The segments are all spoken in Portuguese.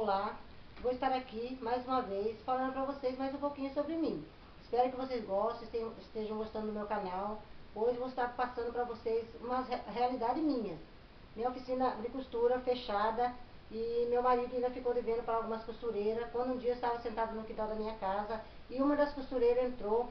Olá, vou estar aqui mais uma vez falando para vocês mais um pouquinho sobre mim. Espero que vocês gostem, estejam gostando do meu canal. Hoje vou estar passando para vocês uma realidade minha. Minha oficina de costura fechada e meu marido ainda ficou devendo para algumas costureiras. Quando um dia eu estava sentado no quintal da minha casa e uma das costureiras entrou,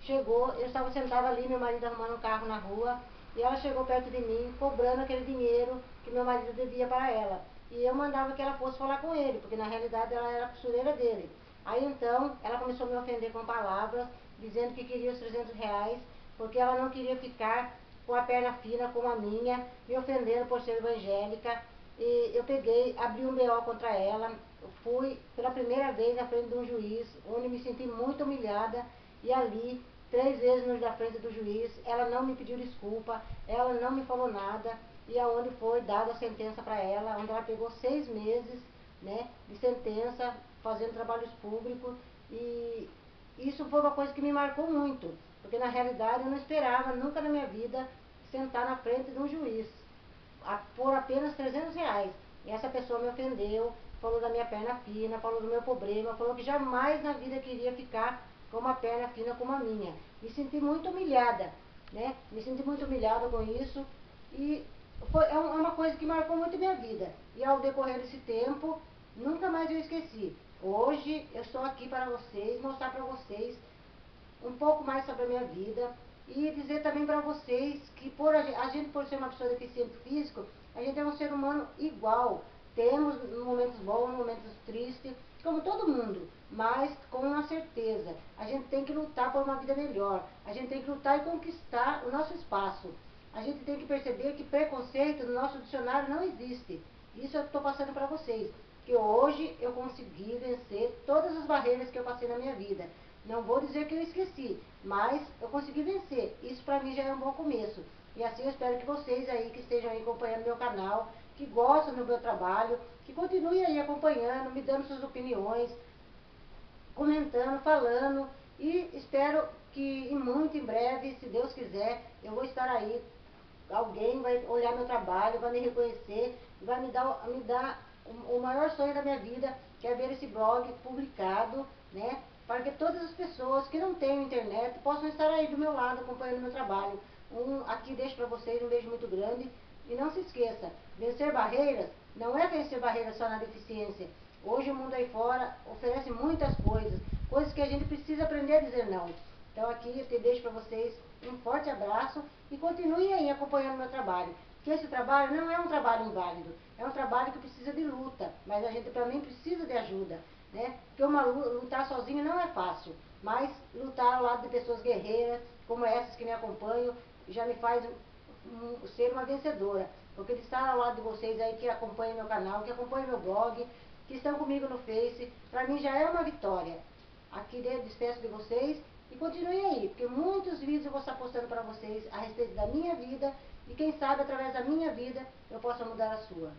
chegou, eu estava sentada ali, meu marido arrumando um carro na rua, e ela chegou perto de mim, cobrando aquele dinheiro que meu marido devia para ela. E eu mandava que ela fosse falar com ele, porque na realidade ela era a costureira dele. Aí então, ela começou a me ofender com palavras, dizendo que queria os R$ 300, porque ela não queria ficar com a perna fina como a minha, me ofendendo por ser evangélica. E eu peguei, abri um BO contra ela, fui pela primeira vez na frente de um juiz, onde me senti muito humilhada, e ali 3 vezes na frente do juiz, ela não me pediu desculpa, ela não me falou nada, e aonde foi dada a sentença para ela, onde ela pegou 6 meses, né, de sentença, fazendo trabalhos públicos, e isso foi uma coisa que me marcou muito, porque na realidade eu não esperava nunca na minha vida sentar na frente de um juiz, por apenas R$ 300. E essa pessoa me ofendeu, falou da minha perna fina, falou do meu problema, falou que jamais na vida queria ficar com uma perna fina como a minha. Me senti muito humilhada, né? Me senti muito humilhada com isso e é uma coisa que marcou muito minha vida. E ao decorrer desse tempo, nunca mais eu esqueci. Hoje eu estou aqui para vocês, mostrar para vocês um pouco mais sobre a minha vida e dizer também para vocês que a gente por ser uma pessoa deficiente físico, a gente é um ser humano igual. Temos momentos bons, momentos tristes, como todo mundo, mas com uma certeza, a gente tem que lutar por uma vida melhor, a gente tem que lutar e conquistar o nosso espaço. A gente tem que perceber que preconceito no nosso dicionário não existe. Isso eu estou passando para vocês, que hoje eu consegui vencer todas as barreiras que eu passei na minha vida. Não vou dizer que eu esqueci, mas eu consegui vencer. Isso para mim já é um bom começo. E assim eu espero que vocês aí que estejam aí acompanhando meu canal, que gostam do meu trabalho, que continuem aí acompanhando, me dando suas opiniões, comentando, falando. E espero que muito em breve, se Deus quiser, eu vou estar aí. Alguém vai olhar meu trabalho, vai me reconhecer, vai me dar o maior sonho da minha vida, que é ver esse blog publicado, né? Para que todas as pessoas que não têm internet possam estar aí do meu lado, acompanhando meu trabalho. Aqui deixo para vocês um beijo muito grande. E não se esqueça, vencer barreiras não é vencer barreiras só na deficiência. Hoje o mundo aí fora oferece muitas coisas, coisas que a gente precisa aprender a dizer não. Então aqui eu te deixo para vocês um forte abraço e continue aí acompanhando meu trabalho. Porque esse trabalho não é um trabalho inválido, é um trabalho que precisa de luta, mas a gente também precisa de ajuda, né? Porque lutar sozinho não é fácil, mas lutar ao lado de pessoas guerreiras, como essas que me acompanham, já me faz ser uma vencedora. Porque de estar ao lado de vocês aí que acompanham meu canal, que acompanham meu blog, que estão comigo no Face, para mim já é uma vitória. Aqui despeço de vocês e continuem aí, porque muitos vídeos eu vou estar postando para vocês a respeito da minha vida e quem sabe através da minha vida eu possa mudar a sua.